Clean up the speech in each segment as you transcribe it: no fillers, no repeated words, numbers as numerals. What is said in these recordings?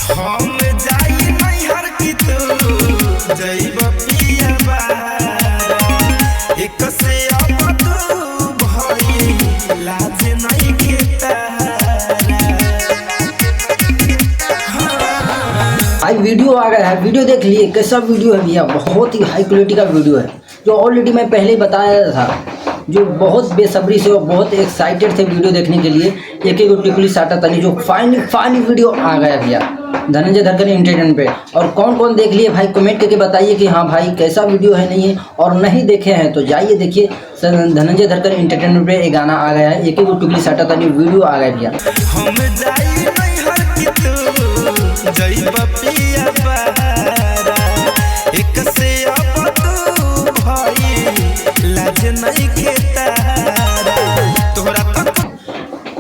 हम जाई नैहर की तू जइब पियबा एक से अब तू भई लाज नहीं केता। आज वीडियो आ गया है, वीडियो देख लिए कैसा वीडियो है भैया, बहुत ही हाई क्वालिटी का वीडियो है जो ऑलरेडी मैं पहले ही बताया था। जो बहुत बेसब्री से और बहुत एक्साइटेड थे वीडियो देखने के लिए, एक एक टिकुली साटा तनी जो फाइनली वीडियो आ गया भैया धनंजय धरकर एंटरटेनमेंट पे। और कौन कौन देख लिए भाई कमेंट करके बताइए कि हाँ भाई कैसा वीडियो है नहीं है, और नहीं देखे हैं तो जाइए देखिए। धनंजय धरकर एंटरटेनमेंट पे एक गाना आ गया है, एक एक टिकुली साटा तनी वीडियो आ गया भैया। हम जाई नैहर की तू जइब पियबा एक से अब तू भई लाज नहीं केता तोरा।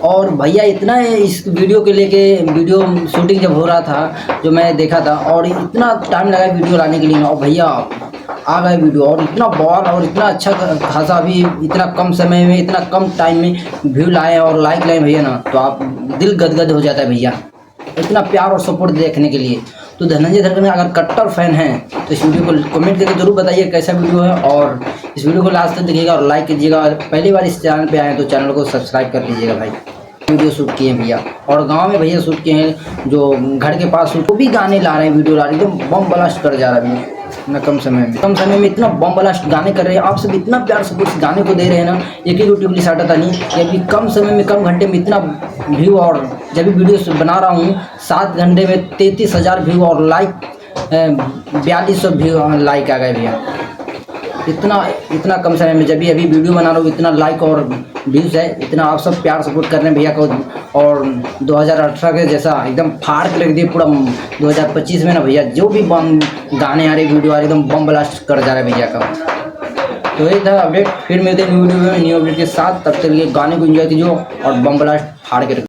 और भैया इतना है इस वीडियो के लेके, वीडियो शूटिंग जब हो रहा था जो मैं देखा था, और इतना टाइम लगा वीडियो लाने के लिए, और भैया आ गए वीडियो, और इतना बॉल और इतना अच्छा खासा भी इतना कम समय में इतना कम टाइम में व्यू लाए और लाइक लाए भैया ना, तो आप दिल गदगद हो जाता है भैया इतना प्यार और सपोर्ट देखने के लिए। तो धनंजय धरकर में अगर कट्टर फैन हैं तो इस वीडियो को कमेंट करके जरूर बताइए कैसा वीडियो है, और इस वीडियो को लास्ट तक देखिएगा और लाइक कीजिएगा। पहली बार इस चैनल पे आए तो चैनल को सब्सक्राइब कर लीजिएगा भाई। वीडियो शूट किए हैं भैया, और गांव में भैया शूट किए हैं, जो घर के पास शूट, वो भी गाने ला रहे हैं, वीडियो ला रहे हैं, एकदम बम ब्लास्ट कर जा रहा है भैया ना। कम समय में इतना बम ब्लास्ट गाने कर रहे हैं, आप सब इतना प्यार से कुछ गाने को दे रहे हैं ना, एक ही यूट्यूब साटा था नहीं, ये भी कम समय में कम घंटे में इतना व्यू, और जब भी वीडियो बना रहा हूँ 7 घंटे में 33,000 व्यू और लाइक 4200 व्यू लाइक आ गए भैया। इतना कम समय में जब भी अभी वीडियो बना रहा हूँ इतना लाइक और व्यूज़ है, इतना आप सब प्यार सपोर्ट कर रहे हैं भैया को। और 2018 के जैसा एकदम फाड़ के रख दिए पूरा 2025 में ना भैया, जो भी बम गाने आ रहे वीडियो आ रहे एकदम बम ब्लास्ट कर जा रहा है भैया का। तो यही था अपडेट, फिर मिलते हैं न्यू वीडियो में न्यू अपडेट के साथ, तब तक ये गाने को एंजॉय कीजिए और बम ब्लास्ट फाड़ के